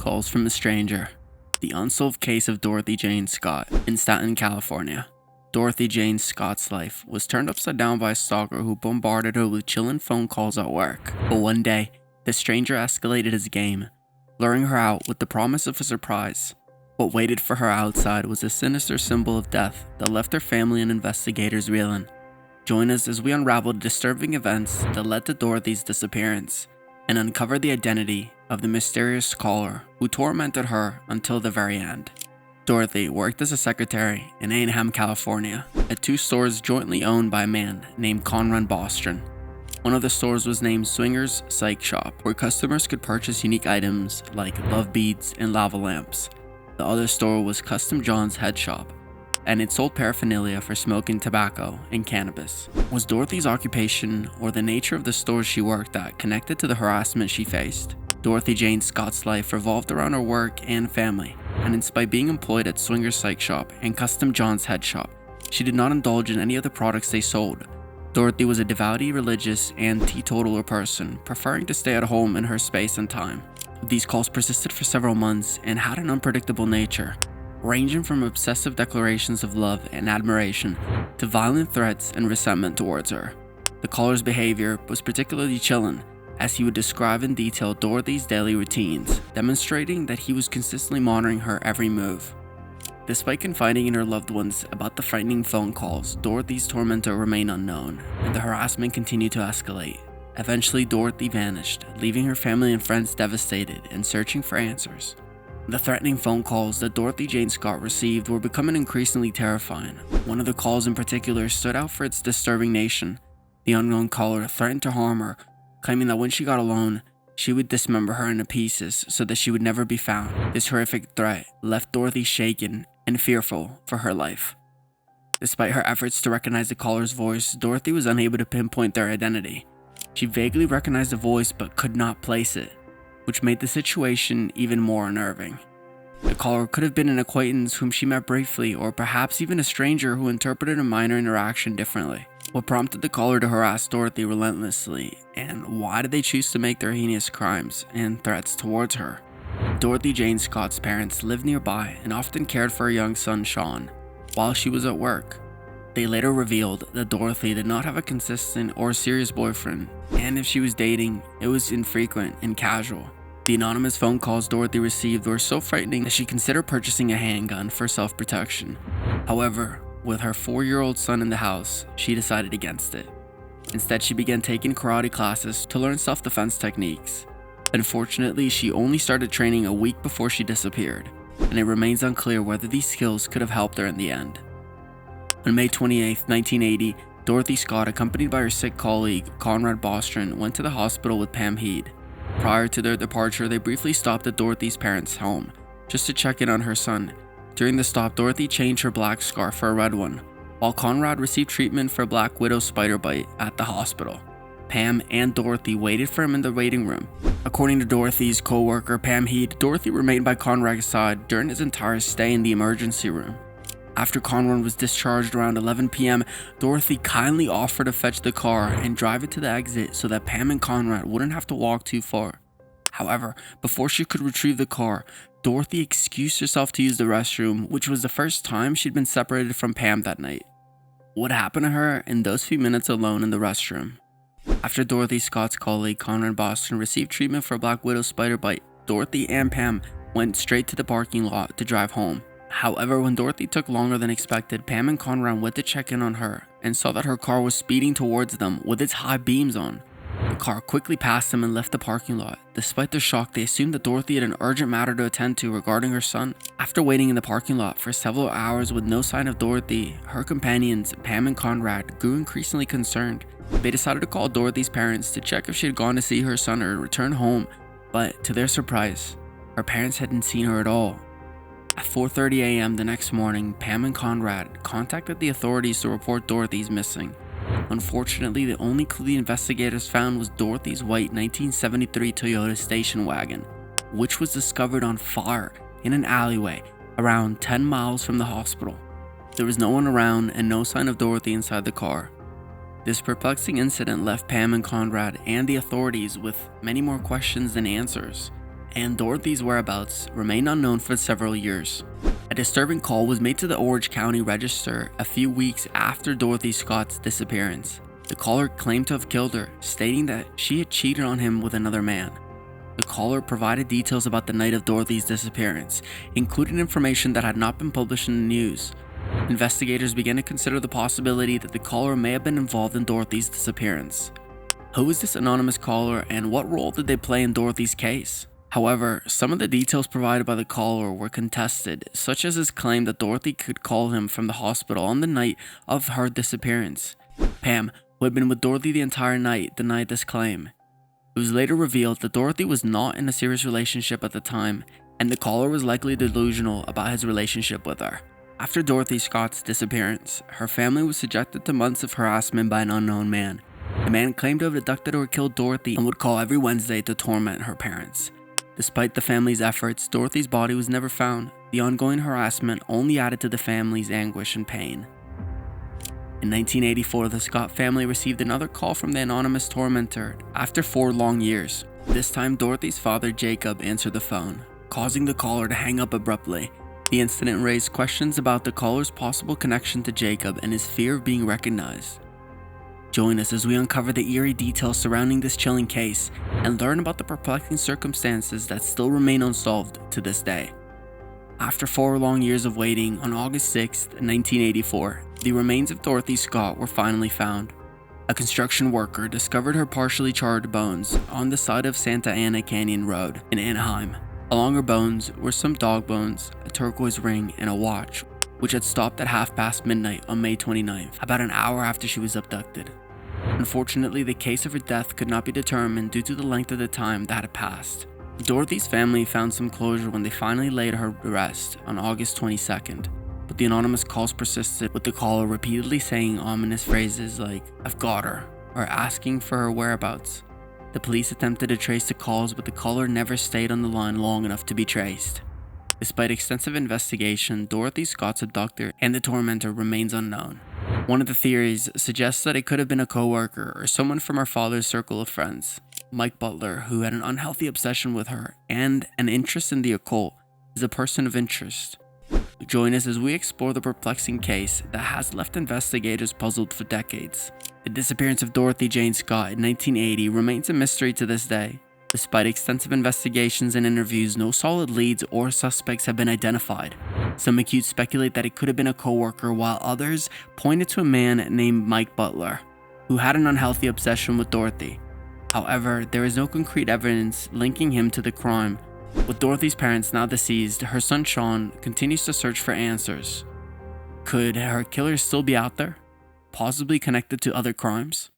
Calls from a Stranger. The unsolved case of Dorothy Jane Scott in Stanton, California. Dorothy Jane Scott's life was turned upside down by a stalker who bombarded her with chilling phone calls at work. But one day, the stranger escalated his game, luring her out with the promise of a surprise. What waited for her outside was a sinister symbol of death that left her family and investigators reeling. Join us as we unravel the disturbing events that led to Dorothy's disappearance and uncover the identity of the mysterious caller who tormented her until the very end. Dorothy worked as a secretary in A&M, California, at two stores jointly owned by a man named Conrad Bostrom. One of the stores was named Swingers Psych Shop, where customers could purchase unique items like love beads and lava lamps. The other store was Custom John's Head Shop, and it sold paraphernalia for smoking tobacco and cannabis. Was Dorothy's occupation or the nature of the stores she worked at connected to the harassment she faced? Dorothy Jane Scott's life revolved around her work and family, and despite being employed at Swingers Psych Shop and Custom John's Head Shop, she did not indulge in any of the products they sold. Dorothy was a devoutly religious and teetotaler person, preferring to stay at home in her space and time. These calls persisted for several months and had an unpredictable nature, ranging from obsessive declarations of love and admiration to violent threats and resentment towards her. The caller's behavior was particularly chilling, as he would describe in detail Dorothy's daily routines, demonstrating that he was consistently monitoring her every move. Despite confiding in her loved ones about the frightening phone calls, Dorothy's tormentor remained unknown, and the harassment continued to escalate. Eventually, Dorothy vanished, leaving her family and friends devastated and searching for answers. The threatening phone calls that Dorothy Jane Scott received were becoming increasingly terrifying. One of the calls in particular stood out for its disturbing nature. The unknown caller threatened to harm her, claiming that when she got alone, she would dismember her into pieces so that she would never be found. This horrific threat left Dorothy shaken and fearful for her life. Despite her efforts to recognize the caller's voice, Dorothy was unable to pinpoint their identity. She vaguely recognized the voice but could not place it, which made the situation even more unnerving. The caller could have been an acquaintance whom she met briefly, or perhaps even a stranger who interpreted a minor interaction differently. What prompted the caller to harass Dorothy relentlessly, and why did they choose to make their heinous crimes and threats towards her? Dorothy Jane Scott's parents lived nearby and often cared for her young son Sean while she was at work. They later revealed that Dorothy did not have a consistent or serious boyfriend, and if she was dating, it was infrequent and casual. The anonymous phone calls Dorothy received were so frightening that she considered purchasing a handgun for self-protection. However, with her 4-year-old son in the house, she decided against it. Instead, she began taking karate classes to learn self-defense techniques. Unfortunately, she only started training a week before she disappeared, and it remains unclear whether these skills could have helped her in the end. On May 28, 1980, Dorothy Scott, accompanied by her sick colleague, Conrad Bostrom, went to the hospital with Pam Heed. Prior to their departure, they briefly stopped at Dorothy's parents' home, just to check in on her son. During the stop, Dorothy changed her black scarf for a red one, while Conrad received treatment for a black widow spider bite at the hospital. Pam and Dorothy waited for him in the waiting room. According to Dorothy's co-worker, Pam Heed, Dorothy remained by Conrad's side during his entire stay in the emergency room. After Conrad was discharged around 11 p.m., Dorothy kindly offered to fetch the car and drive it to the exit so that Pam and Conrad wouldn't have to walk too far. However, before she could retrieve the car, Dorothy excused herself to use the restroom, which was the first time she'd been separated from Pam that night. What happened to her in those few minutes alone in the restroom? After Dorothy Scott's colleague Conrad Bostrom received treatment for a black widow spider bite, Dorothy and Pam went straight to the parking lot to drive home. However, when Dorothy took longer than expected, Pam and Conrad went to check in on her and saw that her car was speeding towards them with its high beams on. The car quickly passed them and left the parking lot. Despite their shock, they assumed that Dorothy had an urgent matter to attend to regarding her son. After waiting in the parking lot for several hours with no sign of Dorothy, her companions, Pam and Conrad, grew increasingly concerned. They decided to call Dorothy's parents to check if she had gone to see her son or return home, but to their surprise, her parents hadn't seen her at all. At 4:30 a.m. the next morning, Pam and Conrad contacted the authorities to report Dorothy's missing. Unfortunately, the only clue the investigators found was Dorothy's white 1973 Toyota station wagon, which was discovered on fire in an alleyway around 10 miles from the hospital. There was no one around and no sign of Dorothy inside the car. This perplexing incident left Pam and Conrad and the authorities with many more questions than answers, and Dorothy's whereabouts remained unknown for several years. A disturbing call was made to the Orange County Register a few weeks after Dorothy Scott's disappearance. The caller claimed to have killed her, stating that she had cheated on him with another man. The caller provided details about the night of Dorothy's disappearance, including information that had not been published in the news. Investigators began to consider the possibility that the caller may have been involved in Dorothy's disappearance. Who was this anonymous caller, and what role did they play in Dorothy's case? However, some of the details provided by the caller were contested, such as his claim that Dorothy could call him from the hospital on the night of her disappearance. Pam, who had been with Dorothy the entire night, denied this claim. It was later revealed that Dorothy was not in a serious relationship at the time, and the caller was likely delusional about his relationship with her. After Dorothy Scott's disappearance, her family was subjected to months of harassment by an unknown man. The man claimed to have abducted or killed Dorothy and would call every Wednesday to torment her parents. Despite the family's efforts, Dorothy's body was never found. The ongoing harassment only added to the family's anguish and pain. In 1984, the Scott family received another call from the anonymous tormentor after 4 long years. This time, Dorothy's father, Jacob, answered the phone, causing the caller to hang up abruptly. The incident raised questions about the caller's possible connection to Jacob and his fear of being recognized. Join us as we uncover the eerie details surrounding this chilling case and learn about the perplexing circumstances that still remain unsolved to this day. After 4 long years of waiting, on August 6, 1984, the remains of Dorothy Scott were finally found. A construction worker discovered her partially charred bones on the side of Santa Ana Canyon Road in Anaheim. Along her bones were some dog bones, a turquoise ring, and a watch, which had stopped at midnight on May 29th, about an hour after she was abducted. Unfortunately, the case of her death could not be determined due to the length of the time that had passed. Dorothy's family found some closure when they finally laid her to rest on August 22nd, but the anonymous calls persisted, with the caller repeatedly saying ominous phrases like, "I've got her," or asking for her whereabouts. The police attempted to trace the calls, but the caller never stayed on the line long enough to be traced. Despite extensive investigation, Dorothy Scott's abductor and the tormentor remains unknown. One of the theories suggests that it could have been a coworker or someone from her father's circle of friends. Mike Butler, who had an unhealthy obsession with her and an interest in the occult, is a person of interest. Join us as we explore the perplexing case that has left investigators puzzled for decades. The disappearance of Dorothy Jane Scott in 1980 remains a mystery to this day. Despite extensive investigations and interviews, no solid leads or suspects have been identified. Some accused speculate that it could have been a coworker, while others pointed to a man named Mike Butler, who had an unhealthy obsession with Dorothy. However, there is no concrete evidence linking him to the crime. With Dorothy's parents now deceased, her son Sean continues to search for answers. Could her killer still be out there, possibly connected to other crimes?